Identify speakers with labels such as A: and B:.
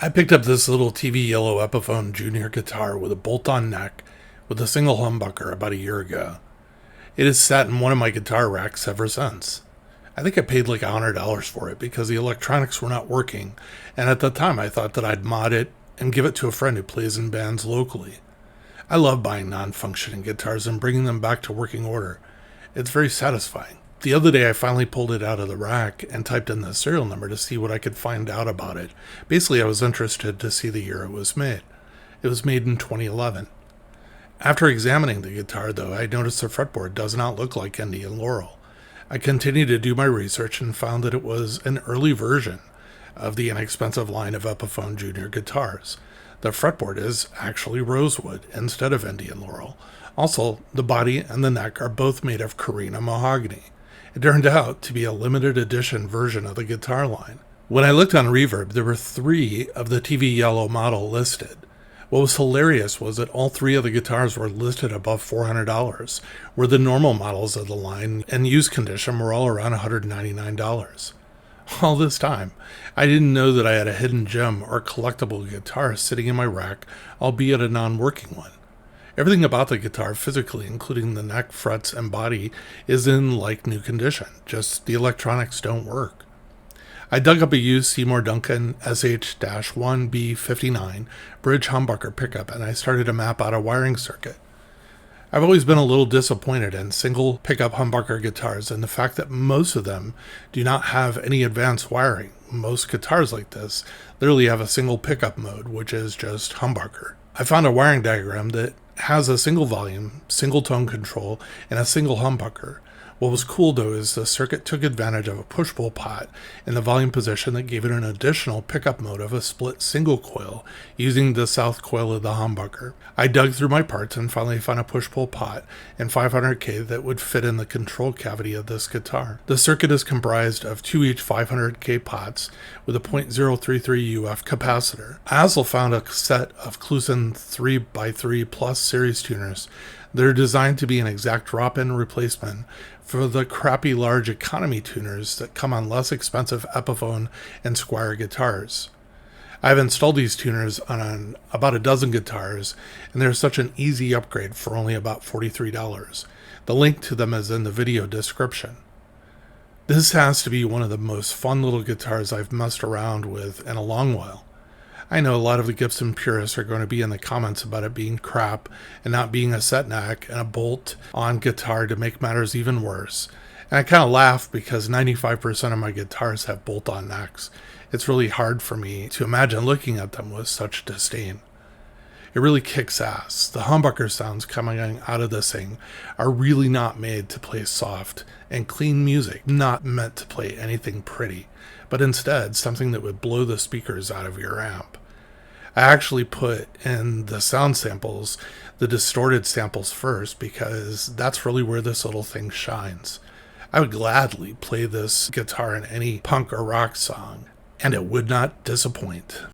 A: I picked up this little TV Yellow Epiphone junior guitar with a bolt-on neck with a single humbucker about a year ago. It has sat in one of my guitar racks ever since. I think I paid like $100 for it because the electronics were not working, and at the time I thought that I'd mod it and give it to a friend who plays in bands locally. I love buying non-functioning guitars and bringing them back to working order. It's very satisfying. The other day I finally pulled it out of the rack and typed in the serial number to see what I could find out about it. Basically, I was interested to see the year it was made. It was made in 2011. After examining the guitar, though, I noticed the fretboard does not look like Indian Laurel. I continued to do my research and found that it was an early version of the inexpensive line of Epiphone Junior guitars. The fretboard is actually Rosewood instead of Indian Laurel. Also, the body and the neck are both made of Korina Mahogany. It turned out to be a limited edition version of the guitar line. When I looked on Reverb, there were 3 of the TV Yellow model listed. What was hilarious was that all 3 of the guitars were listed above $400, where the normal models of the line and used condition were all around $199. All this time, I didn't know that I had a hidden gem or collectible guitar sitting in my rack, albeit a non-working one. Everything about the guitar physically, including the neck, frets, and body, is in like new condition, just the electronics don't work. I dug up a used Seymour Duncan SH-1B59 bridge humbucker pickup and I started to map out a wiring circuit. I've always been a little disappointed in single pickup humbucker guitars and the fact that most of them do not have any advanced wiring. Most guitars like this literally have a single pickup mode, which is just humbucker. I found a wiring diagram that has a single volume, single tone control, and a single humbucker. What was cool though is the circuit took advantage of a push-pull pot in the volume position that gave it an additional pickup mode of a split single coil using the south coil of the humbucker. I dug through my parts and finally found a push-pull pot and 500K that would fit in the control cavity of this guitar. The circuit is comprised of 2 each 500K pots with a .033 UF capacitor. I also found a set of Kluson 3x3 Plus series tuners. They're designed to be an exact drop-in replacement for the crappy large economy tuners that come on less expensive Epiphone and Squier guitars. I've installed these tuners on about a dozen guitars, and they're such an easy upgrade for only about $43. The link to them is in the video description. This has to be one of the most fun little guitars I've messed around with in a long while. I know a lot of the Gibson purists are going to be in the comments about it being crap and not being a set neck and a bolt-on guitar to make matters even worse. And I kind of laugh because 95% of my guitars have bolt-on necks. It's really hard for me to imagine looking at them with such disdain. It really kicks ass. The humbucker sounds coming out of this thing are really not made to play soft and clean music, not meant to play anything pretty, but instead something that would blow the speakers out of your amp. I actually put in the sound samples, the distorted samples first, because that's really where this little thing shines. I would gladly play this guitar in any punk or rock song, and it would not disappoint.